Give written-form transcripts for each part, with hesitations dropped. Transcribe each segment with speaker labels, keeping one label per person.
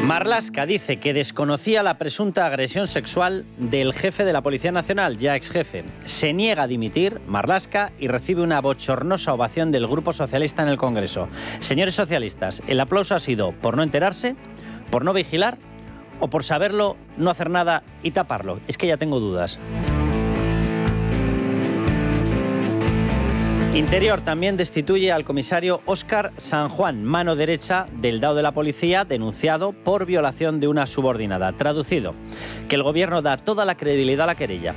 Speaker 1: Marlaska dice que desconocía la presunta agresión sexual del jefe de la Policía Nacional, ya ex jefe. Se niega a dimitir, Marlaska, y recibe una bochornosa ovación del Grupo Socialista en el Congreso. Señores socialistas, ¿el aplauso ha sido por no enterarse, por no vigilar o por saberlo, no hacer nada y taparlo? Es que ya tengo dudas. Interior también destituye al comisario Óscar San Juan, mano derecha del DAO de la policía, denunciado por violación de una subordinada. Traducido, que el gobierno da toda la credibilidad a la querella.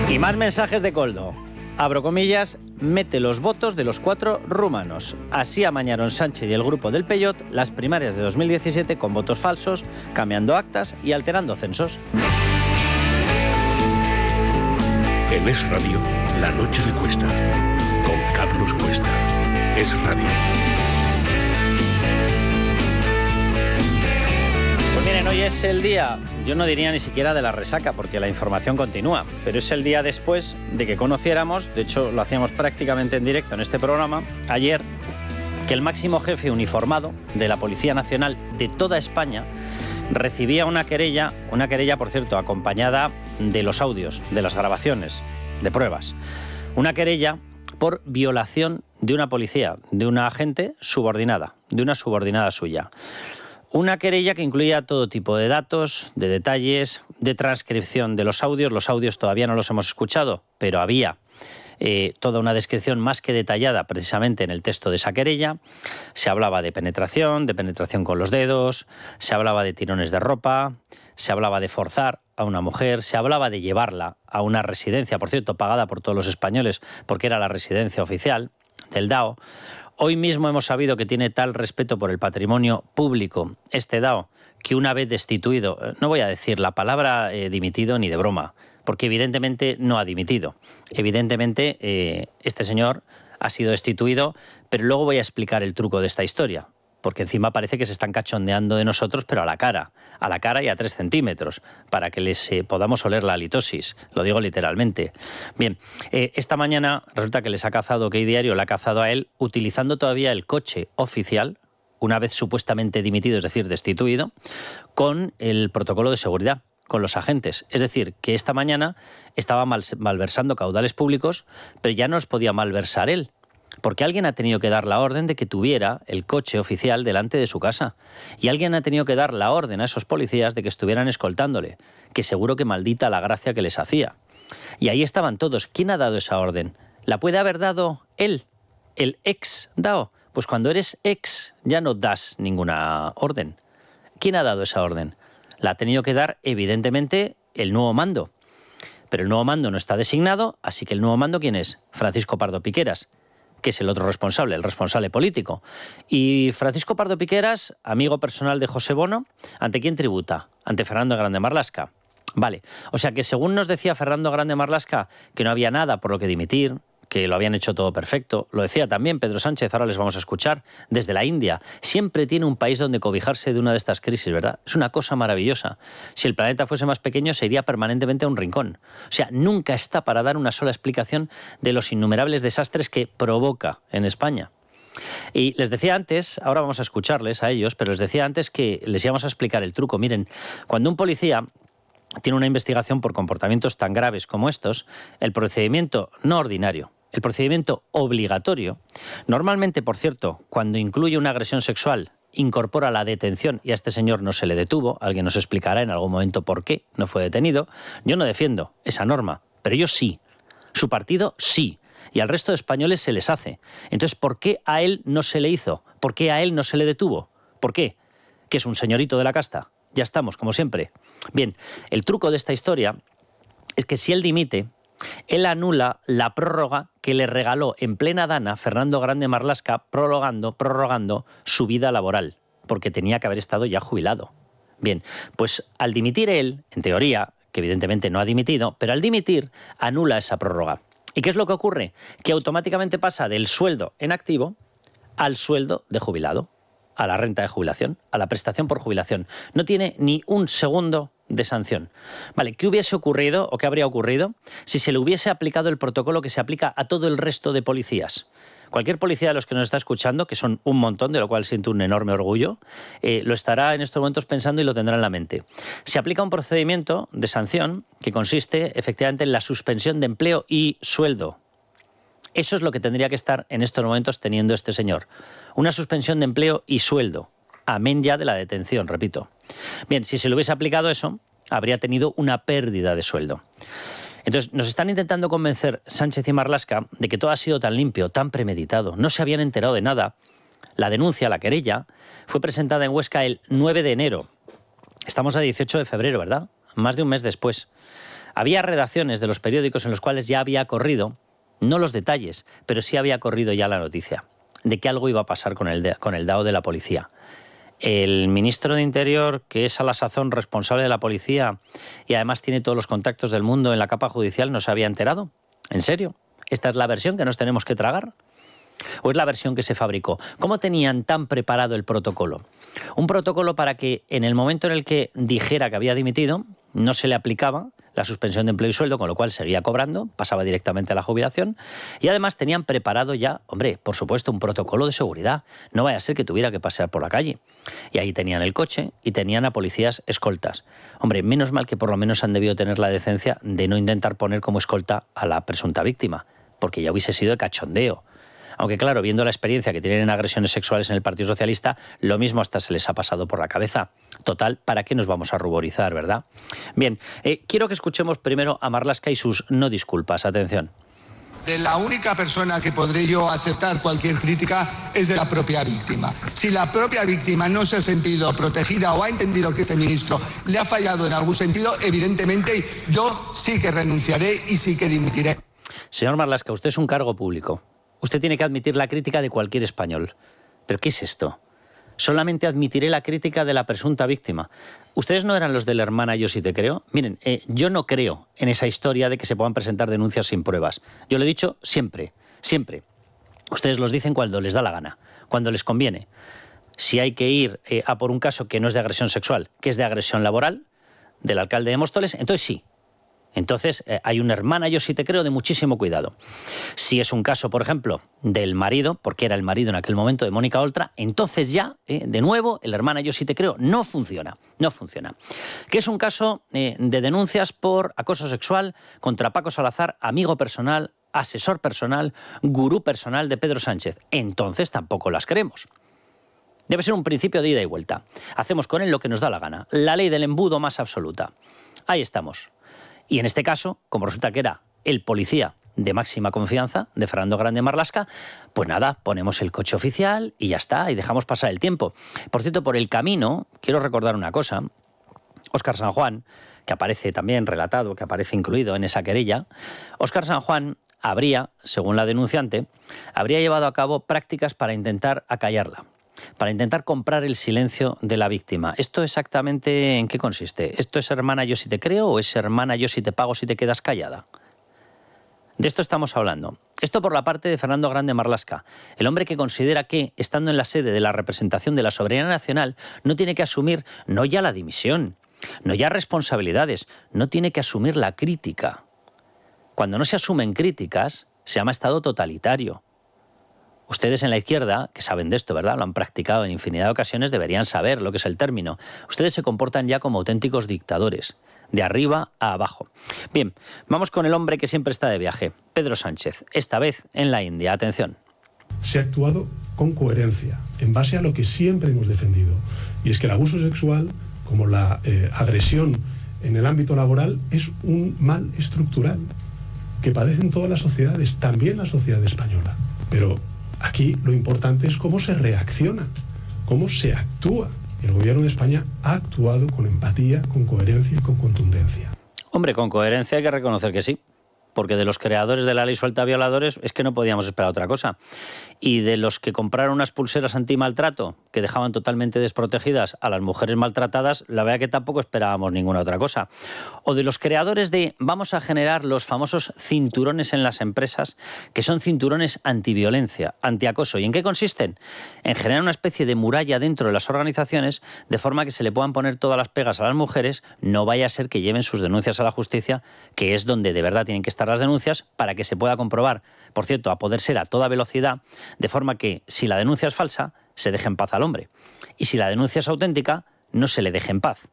Speaker 1: Y más mensajes de Koldo. Abro comillas, mete los votos de los 4 rumanos. Así amañaron Sánchez y el grupo del Peyot las primarias de 2017 con votos falsos, cambiando actas y alterando censos.
Speaker 2: En Es Radio, La Noche de Cuesta, con Carlos Cuesta. Es Radio.
Speaker 1: Pues miren, hoy es el día, yo no diría ni siquiera de la resaca, porque la información continúa, pero es el día después de que conociéramos, de hecho lo hacíamos prácticamente en directo en este programa, ayer, que el máximo jefe uniformado de la Policía Nacional de toda España recibía una querella, por cierto, acompañada de los audios, de las grabaciones, de pruebas. Una querella por violación de una policía, de una agente subordinada, de una subordinada suya. Una querella que incluía todo tipo de datos, de detalles, de transcripción de los audios. Los audios todavía no los hemos escuchado, pero había toda una descripción más que detallada precisamente en el texto de esa querella. Se hablaba de penetración con los dedos, se hablaba de tirones de ropa, se hablaba de forzar a una mujer, se hablaba de llevarla a una residencia, por cierto, pagada por todos los españoles, porque era la residencia oficial del DAO. Hoy mismo hemos sabido que tiene tal respeto por el patrimonio público este DAO, que una vez destituido, no voy a decir la palabra dimitido ni de broma, porque evidentemente no ha dimitido. Evidentemente este señor ha sido destituido, pero luego voy a explicar el truco de esta historia, porque encima parece que se están cachondeando de nosotros, pero a la cara y a 3 centímetros, para que les podamos oler la halitosis, lo digo literalmente. Bien, esta mañana resulta que les ha cazado, que Diario le ha cazado a él, utilizando todavía el coche oficial, una vez supuestamente dimitido, es decir, destituido, con el protocolo de seguridad, con los agentes. Es decir, que esta mañana estaba malversando caudales públicos, pero ya no los podía malversar él, porque alguien ha tenido que dar la orden de que tuviera el coche oficial delante de su casa. Y alguien ha tenido que dar la orden a esos policías de que estuvieran escoltándole, que seguro que maldita la gracia que les hacía. Y ahí estaban todos. ¿Quién ha dado esa orden? ¿La puede haber dado él, el ex DAO? Pues cuando eres ex ya no das ninguna orden. ¿Quién ha dado esa orden? La ha tenido que dar, evidentemente, el nuevo mando. Pero el nuevo mando no está designado, así que el nuevo mando, ¿quién es? Francisco Pardo Piqueras, que es el otro responsable, el responsable político. Y Francisco Pardo Piqueras, amigo personal de José Bono, ¿ante quién tributa? Ante Fernando Grande Marlaska. Vale, o sea que según nos decía Fernando Grande Marlaska, que no había nada por lo que dimitir, que lo habían hecho todo perfecto. Lo decía también Pedro Sánchez, ahora les vamos a escuchar, desde la India. Siempre tiene un país donde cobijarse de una de estas crisis, ¿verdad? Es una cosa maravillosa. Si el planeta fuese más pequeño, se iría permanentemente a un rincón. O sea, nunca está para dar una sola explicación de los innumerables desastres que provoca en España. Y les decía antes, ahora vamos a escucharles a ellos, pero les decía antes que les íbamos a explicar el truco. Miren, cuando un policía tiene una investigación por comportamientos tan graves como estos, el procedimiento no ordinario, el procedimiento obligatorio, normalmente, por cierto, cuando incluye una agresión sexual, incorpora la detención, y a este señor no se le detuvo, alguien nos explicará en algún momento por qué no fue detenido. Yo no defiendo esa norma, pero ellos sí, su partido sí, y al resto de españoles se les hace. Entonces, ¿por qué a él no se le hizo? ¿Por qué a él no se le detuvo? ¿Por qué? ¿Que es un señorito de la casta? Ya estamos, como siempre. Bien, el truco de esta historia es que si él dimite, él anula la prórroga que le regaló en plena dana Fernando Grande Marlaska, prorrogando su vida laboral, porque tenía que haber estado ya jubilado. Bien, pues al dimitir él, en teoría, que evidentemente no ha dimitido, pero al dimitir anula esa prórroga. ¿Y qué es lo que ocurre? Que automáticamente pasa del sueldo en activo al sueldo de jubilado, a la renta de jubilación, a la prestación por jubilación. No tiene ni un segundo de sanción. Vale, ¿qué hubiese ocurrido o qué habría ocurrido si se le hubiese aplicado el protocolo que se aplica a todo el resto de policías? Cualquier policía de los que nos está escuchando, que son un montón, de lo cual siento un enorme orgullo, lo estará en estos momentos pensando y lo tendrá en la mente. Se aplica un procedimiento de sanción que consiste efectivamente en la suspensión de empleo y sueldo. Eso es lo que tendría que estar en estos momentos teniendo este señor. Una suspensión de empleo y sueldo. Amén ya de la detención, repito. Bien, si se le hubiese aplicado eso, habría tenido una pérdida de sueldo. Entonces, nos están intentando convencer Sánchez y Marlaska de que todo ha sido tan limpio, tan premeditado. No se habían enterado de nada. La denuncia, la querella, fue presentada en Huesca el 9 de enero. Estamos a 18 de febrero, ¿verdad? Más de un mes después. Había redacciones de los periódicos en los cuales ya había corrido, no los detalles, pero sí había corrido ya la noticia de que algo iba a pasar con el DAO de la policía. El ministro de Interior, que es a la sazón responsable de la policía y además tiene todos los contactos del mundo en la capa judicial, ¿no se había enterado? ¿En serio? ¿Esta es la versión que nos tenemos que tragar? ¿O es la versión que se fabricó? ¿Cómo tenían tan preparado el protocolo? Un protocolo para que en el momento en el que dijera que había dimitido, no se le aplicaba la suspensión de empleo y sueldo, con lo cual seguía cobrando, pasaba directamente a la jubilación, y además tenían preparado ya, hombre, por supuesto, un protocolo de seguridad. No vaya a ser que tuviera que pasear por la calle. Y ahí tenían el coche y tenían a policías escoltas. Hombre, menos mal que por lo menos han debido tener la decencia de no intentar poner como escolta a la presunta víctima, porque ya hubiese sido de cachondeo. Aunque claro, viendo la experiencia que tienen en agresiones sexuales en el Partido Socialista, lo mismo hasta se les ha pasado por la cabeza. Total, ¿para qué nos vamos a ruborizar, verdad? Bien, quiero que escuchemos primero a Marlaska y sus no disculpas. Atención.
Speaker 3: De la única persona que podré yo aceptar cualquier crítica es de la propia víctima. Si la propia víctima no se ha sentido protegida o ha entendido que este ministro le ha fallado en algún sentido, evidentemente yo sí que renunciaré y sí que dimitiré.
Speaker 1: Señor Marlaska, usted es un cargo público. Usted tiene que admitir la crítica de cualquier español. ¿Pero qué es esto? Solamente admitiré la crítica de la presunta víctima. ¿Ustedes no eran los de la hermana Yo sí te creo? Miren, yo no creo en esa historia de que se puedan presentar denuncias sin pruebas. Yo lo he dicho siempre, siempre. Ustedes los dicen cuando les da la gana, cuando les conviene. Si hay que ir a por un caso que no es de agresión sexual, que es de agresión laboral, del alcalde de Móstoles, entonces sí. Entonces, hay una hermana Yo sí te creo de muchísimo cuidado. Si es un caso, por ejemplo, del marido, porque era el marido en aquel momento de Mónica Oltra, entonces ya, de nuevo, el hermana Yo sí te creo no funciona. No funciona. Que es un caso de denuncias por acoso sexual contra Paco Salazar, amigo personal, asesor personal, gurú personal de Pedro Sánchez. Entonces tampoco las creemos. Debe ser un principio de ida y vuelta. Hacemos con él lo que nos da la gana. La ley del embudo más absoluta. Ahí estamos. Y en este caso, como resulta que era el policía de máxima confianza de Fernando Grande Marlaska, pues nada, ponemos el coche oficial y ya está, y dejamos pasar el tiempo. Por cierto, por el camino, quiero recordar una cosa. Óscar San Juan, que aparece también relatado, que aparece incluido en esa querella, Óscar San Juan habría, según la denunciante, habría llevado a cabo prácticas para intentar acallarla, para intentar comprar el silencio de la víctima. ¿Esto exactamente en qué consiste? ¿Esto es hermana Yo sí te creo o es hermana Yo sí te pago si te quedas callada? De esto estamos hablando. Esto por la parte de Fernando Grande Marlaska, el hombre que considera que, estando en la sede de la representación de la soberanía nacional, no tiene que asumir no ya la dimisión, no ya responsabilidades, no tiene que asumir la crítica. Cuando no se asumen críticas, se llama Estado totalitario. Ustedes en la izquierda, que saben de esto, ¿verdad?, lo han practicado en infinidad de ocasiones, deberían saber lo que es el término. Ustedes se comportan ya como auténticos dictadores, de arriba a abajo. Bien, vamos con el hombre que siempre está de viaje, Pedro Sánchez, esta vez en la India. Atención.
Speaker 4: Se ha actuado con coherencia, en base a lo que siempre hemos defendido, y es que el abuso sexual, como la agresión en el ámbito laboral, es un mal estructural que padecen todas las sociedades, también la sociedad española. Pero aquí lo importante es cómo se reacciona, cómo se actúa. El gobierno de España ha actuado con empatía, con coherencia y con contundencia.
Speaker 1: Hombre, con coherencia hay que reconocer que sí, porque de los creadores de la ley suelta a violadores es que no podíamos esperar otra cosa. Y de los que compraron unas pulseras antimaltrato que dejaban totalmente desprotegidas a las mujeres maltratadas, la verdad que tampoco esperábamos ninguna otra cosa. O de los creadores de vamos a generar los famosos cinturones en las empresas, que son cinturones antiviolencia, antiacoso. ¿Y en qué consisten? En generar una especie de muralla dentro de las organizaciones, de forma que se le puedan poner todas las pegas a las mujeres, no vaya a ser que lleven sus denuncias a la justicia, que es donde de verdad tienen que estar registrar las denuncias para que se pueda comprobar, por cierto, a poder ser a toda velocidad, de forma que si la denuncia es falsa, se deje en paz al hombre. Y si la denuncia es auténtica, no se le deje en paz.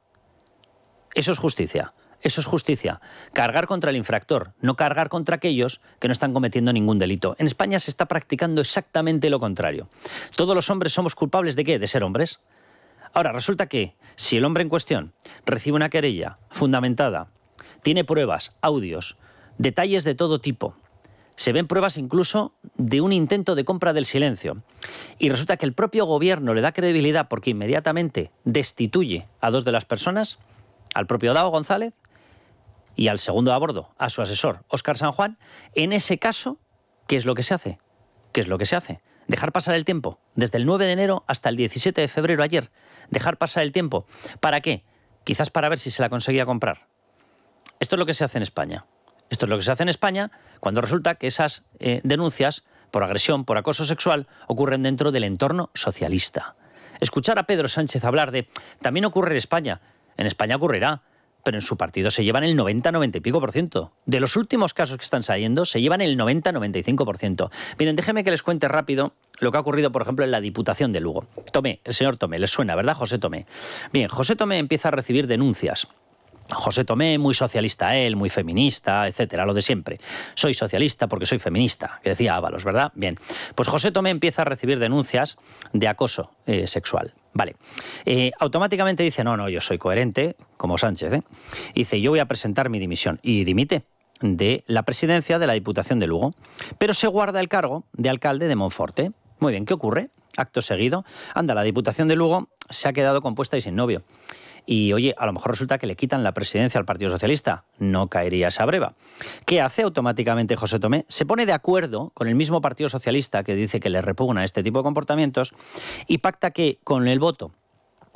Speaker 1: Eso es justicia. Eso es justicia. Cargar contra el infractor, no cargar contra aquellos que no están cometiendo ningún delito. En España se está practicando exactamente lo contrario. ¿Todos los hombres somos culpables de qué? De ser hombres. Ahora, resulta que si el hombre en cuestión recibe una querella fundamentada, tiene pruebas, audios, detalles de todo tipo, se ven pruebas incluso de un intento de compra del silencio, y resulta que el propio gobierno le da credibilidad porque inmediatamente destituye a 2 de las personas, al propio Dago González y al segundo a bordo, a su asesor, Óscar San Juan, en ese caso, ¿qué es lo que se hace? ¿Qué es lo que se hace? Dejar pasar el tiempo, desde el 9 de enero hasta el 17 de febrero, ayer. Dejar pasar el tiempo. ¿Para qué? Quizás para ver si se la conseguía comprar. Esto es lo que se hace en España. Esto es lo que se hace en España cuando resulta que esas denuncias por agresión, por acoso sexual, ocurren dentro del entorno socialista. Escuchar a Pedro Sánchez hablar de también ocurre en España. En España ocurrirá, pero en su partido se llevan el 90-90 y pico por ciento. De los últimos casos que están saliendo, se llevan el 90-95%. Miren, déjenme que les cuente rápido lo que ha ocurrido, por ejemplo, en la Diputación de Lugo. Tomé, el señor Tomé, les suena, ¿verdad? José Tomé. Bien, José Tomé empieza a recibir denuncias. José Tomé, muy socialista él, muy feminista, etcétera, lo de siempre. Soy socialista porque soy feminista, que decía Ábalos, ¿verdad? Bien, pues José Tomé empieza a recibir denuncias de acoso sexual. Vale. Automáticamente dice, no, yo soy coherente, como Sánchez, Dice, yo voy a presentar mi dimisión. Y dimite de la presidencia de la Diputación de Lugo. Pero se guarda el cargo de alcalde de Monforte. Muy bien, ¿qué ocurre? Acto seguido, anda, la Diputación de Lugo se ha quedado compuesta y sin novio. Y, oye, a lo mejor resulta que le quitan la presidencia al Partido Socialista. No caería esa breva. ¿Qué hace automáticamente José Tomé? Se pone de acuerdo con el mismo Partido Socialista que dice que le repugna este tipo de comportamientos y pacta que con el voto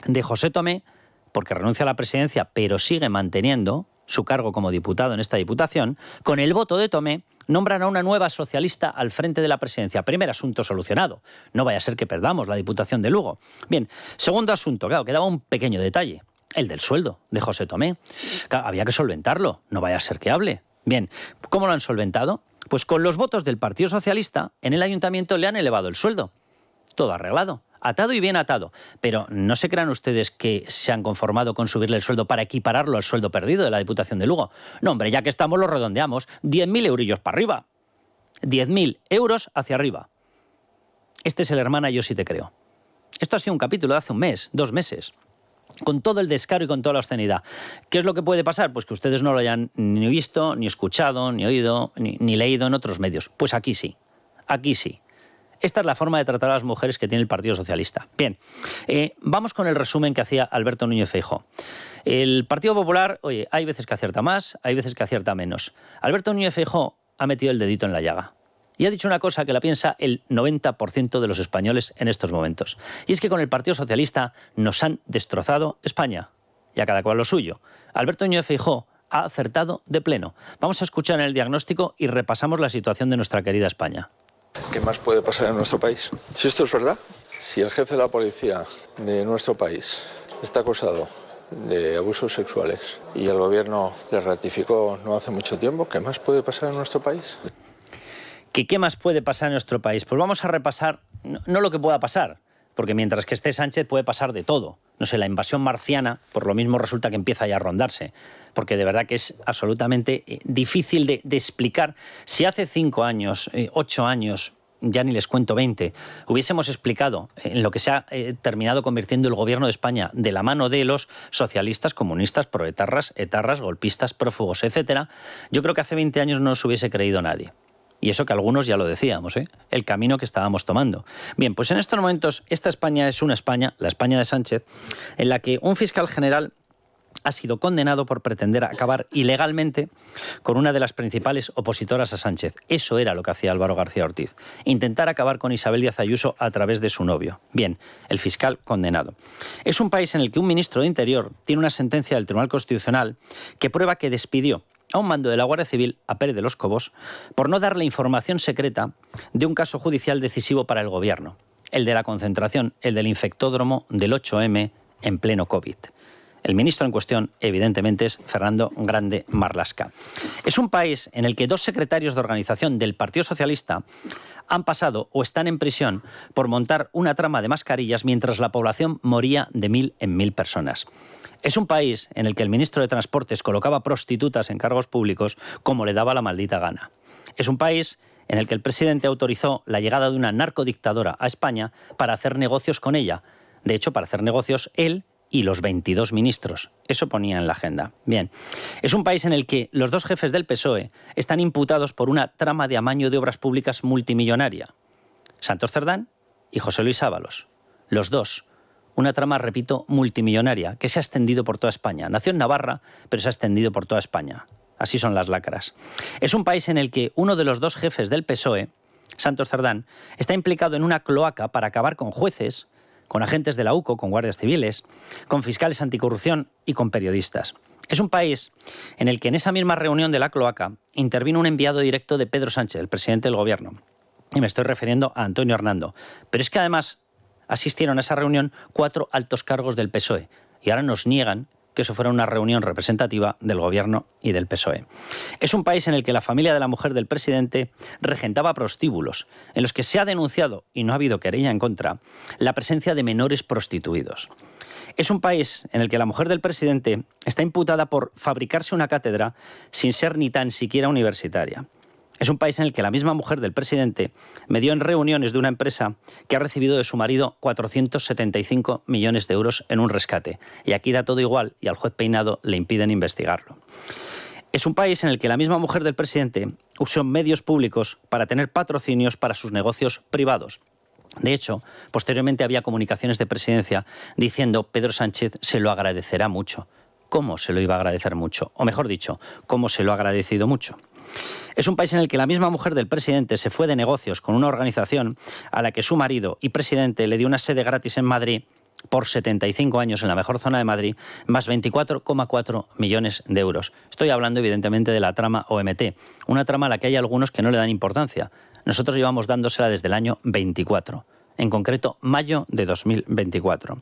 Speaker 1: de José Tomé, porque renuncia a la presidencia pero sigue manteniendo su cargo como diputado en esta diputación, con el voto de Tomé nombran a una nueva socialista al frente de la presidencia. Primer asunto solucionado. No vaya a ser que perdamos la Diputación de Lugo. Bien, segundo asunto, claro, quedaba un pequeño detalle. El del sueldo de José Tomé. Claro, había que solventarlo, no vaya a ser que hable. Bien, ¿cómo lo han solventado? Pues con los votos del Partido Socialista, en el Ayuntamiento le han elevado el sueldo. Todo arreglado, atado y bien atado. Pero no se crean ustedes que se han conformado con subirle el sueldo para equipararlo al sueldo perdido de la Diputación de Lugo. No, hombre, ya que estamos lo redondeamos. 10.000 eurillos para arriba. 10.000 euros hacia arriba. Este es el hermana Yo sí te creo. Esto ha sido un capítulo de hace un mes, 2 meses. Con todo el descaro y con toda la obscenidad. ¿Qué es lo que puede pasar? Pues que ustedes no lo hayan ni visto, ni escuchado, ni oído, ni leído en otros medios. Pues aquí sí, aquí sí. Esta es la forma de tratar a las mujeres que tiene el Partido Socialista. Bien, vamos con el resumen que hacía Alberto Núñez Feijóo. El Partido Popular, oye, hay veces que acierta más, hay veces que acierta menos. Alberto Núñez Feijóo ha metido el dedito en la llaga. Y ha dicho una cosa que la piensa el 90% de los españoles en estos momentos. Y es que con el Partido Socialista nos han destrozado España. Y a cada cual lo suyo. Alberto Núñez Feijóo ha acertado de pleno. Vamos a escuchar en el diagnóstico y repasamos la situación de nuestra querida España.
Speaker 5: ¿Qué más puede pasar en nuestro país? Si esto es verdad, si el jefe de la policía de nuestro país está acusado de abusos sexuales y el gobierno le ratificó no hace mucho tiempo, ¿qué más puede pasar en nuestro país?
Speaker 1: ¿Qué más puede pasar en nuestro país? Pues vamos a repasar, no lo que pueda pasar, porque mientras que esté Sánchez puede pasar de todo. No sé, la invasión marciana, por lo mismo resulta que empieza ya a rondarse, porque de verdad que es absolutamente difícil de explicar. Si hace 5 años, 8 años, ya ni les cuento 20, hubiésemos explicado en lo que se ha terminado convirtiendo el gobierno de España de la mano de los socialistas, comunistas, proetarras, etarras, golpistas, prófugos, etcétera, yo creo que hace 20 años no nos hubiese creído nadie. Y eso que algunos ya lo decíamos, el camino que estábamos tomando. Bien, pues en estos momentos esta España es una España, la España de Sánchez, en la que un fiscal general ha sido condenado por pretender acabar ilegalmente con una de las principales opositoras a Sánchez. Eso era lo que hacía Álvaro García Ortiz, intentar acabar con Isabel Díaz Ayuso a través de su novio. Bien, el fiscal condenado. Es un país en el que un ministro de Interior tiene una sentencia del Tribunal Constitucional que prueba que despidió a un mando de la Guardia Civil, a Pérez de los Cobos, por no darle información secreta de un caso judicial decisivo para el gobierno, el de la concentración, el del infectódromo del 8M en pleno COVID. El ministro en cuestión, evidentemente, es Fernando Grande Marlaska. Es un país en el que 2 secretarios de organización del Partido Socialista han pasado o están en prisión por montar una trama de mascarillas mientras la población moría de 1000 en 1000 personas. Es un país en el que el ministro de Transportes colocaba prostitutas en cargos públicos como le daba la maldita gana. Es un país en el que el presidente autorizó la llegada de una narcodictadora a España para hacer negocios con ella. De hecho, para hacer negocios él y los 22 ministros. Eso ponía en la agenda. Bien, es un país en el que los 2 jefes del PSOE están imputados por una trama de amaño de obras públicas multimillonaria. Santos Cerdán y José Luis Ábalos. Los 2. Una trama, repito, multimillonaria, que se ha extendido por toda España. Nació en Navarra, pero se ha extendido por toda España. Así son las lacras. Es un país en el que uno de los 2 jefes del PSOE, Santos Cerdán, está implicado en una cloaca para acabar con jueces, con agentes de la UCO, con guardias civiles, con fiscales anticorrupción y con periodistas. Es un país en el que en esa misma reunión de la cloaca intervino un enviado directo de Pedro Sánchez, el presidente del gobierno. Y me estoy refiriendo a Antonio Hernando. Pero es que además asistieron a esa reunión 4 altos cargos del PSOE. Y ahora nos niegan que eso fuera una reunión representativa del gobierno y del PSOE. Es un país en el que la familia de la mujer del presidente regentaba prostíbulos, en los que se ha denunciado, y no ha habido querella en contra, la presencia de menores prostituidos. Es un país en el que la mujer del presidente está imputada por fabricarse una cátedra sin ser ni tan siquiera universitaria. Es un país en el que la misma mujer del presidente medió en reuniones de una empresa que ha recibido de su marido 475 millones de euros en un rescate. Y aquí da todo igual y al juez Peinado le impiden investigarlo. Es un país en el que la misma mujer del presidente usó medios públicos para tener patrocinios para sus negocios privados. De hecho, posteriormente había comunicaciones de presidencia diciendo Pedro Sánchez se lo agradecerá mucho. ¿Cómo se lo iba a agradecer mucho? O mejor dicho, ¿cómo se lo ha agradecido mucho? Es un país en el que la misma mujer del presidente se fue de negocios con una organización a la que su marido y presidente le dio una sede gratis en Madrid por 75 años en la mejor zona de Madrid, más 24,4 millones de euros. Estoy hablando evidentemente de la trama OMT, una trama a la que hay algunos que no le dan importancia. Nosotros llevamos dándosela desde el año 24. En concreto, mayo de 2024.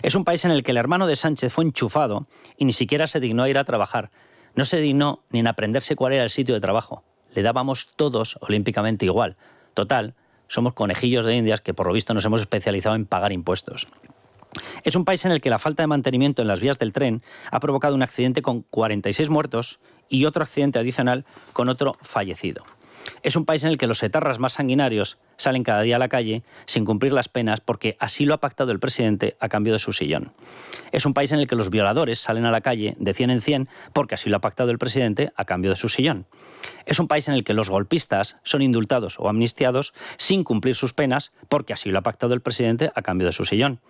Speaker 1: Es un país en el que el hermano de Sánchez fue enchufado y ni siquiera se dignó a ir a trabajar. No se dignó ni en aprenderse cuál era el sitio de trabajo. Le dábamos todos olímpicamente igual. Total, somos conejillos de indias que por lo visto nos hemos especializado en pagar impuestos. Es un país en el que la falta de mantenimiento en las vías del tren ha provocado un accidente con 46 muertos y otro accidente adicional con otro fallecido. Es un país en el que los etarras más sanguinarios salen cada día a la calle sin cumplir las penas porque así lo ha pactado el presidente a cambio de su sillón. Es un país en el que los violadores salen a la calle de 100 en 100 porque así lo ha pactado el presidente a cambio de su sillón. Es un país en el que los golpistas son indultados o amnistiados sin cumplir sus penas porque así lo ha pactado el presidente a cambio de su sillón.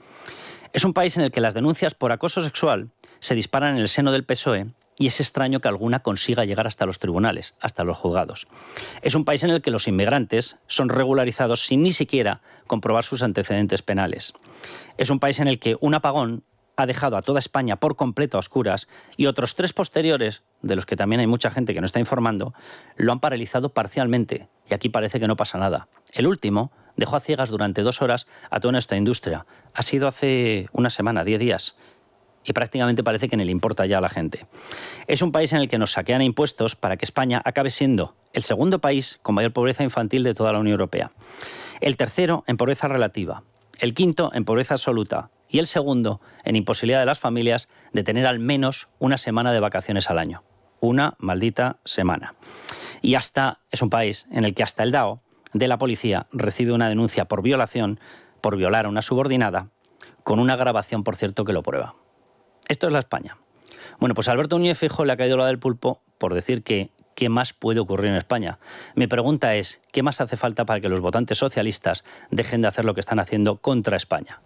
Speaker 1: Es un país en el que las denuncias por acoso sexual se disparan en el seno del PSOE y es extraño que alguna consiga llegar hasta los tribunales, hasta los juzgados. Es un país en el que los inmigrantes son regularizados sin ni siquiera comprobar sus antecedentes penales. Es un país en el que un apagón ha dejado a toda España por completo a oscuras y otros 3 posteriores, de los que también hay mucha gente que no está informando, lo han paralizado parcialmente y aquí parece que no pasa nada. El último dejó a ciegas durante 2 horas a toda nuestra industria. Ha sido hace una semana, 10 días. Y prácticamente parece que ni le importa ya a la gente. Es un país en el que nos saquean impuestos para que España acabe siendo el segundo país con mayor pobreza infantil de toda la Unión Europea. El tercero en pobreza relativa, el quinto en pobreza absoluta y el segundo en imposibilidad de las familias de tener al menos una semana de vacaciones al año. Una maldita semana. Y es un país en el que hasta el DAO de la policía recibe una denuncia por violación, por violar a una subordinada, con una grabación, por cierto, que lo prueba. Esto es la España. Bueno, pues a Alberto Núñez Feijóo le ha caído la del pulpo por decir que ¿qué más puede ocurrir en España? Mi pregunta es, ¿qué más hace falta para que los votantes socialistas dejen de hacer lo que están haciendo contra España?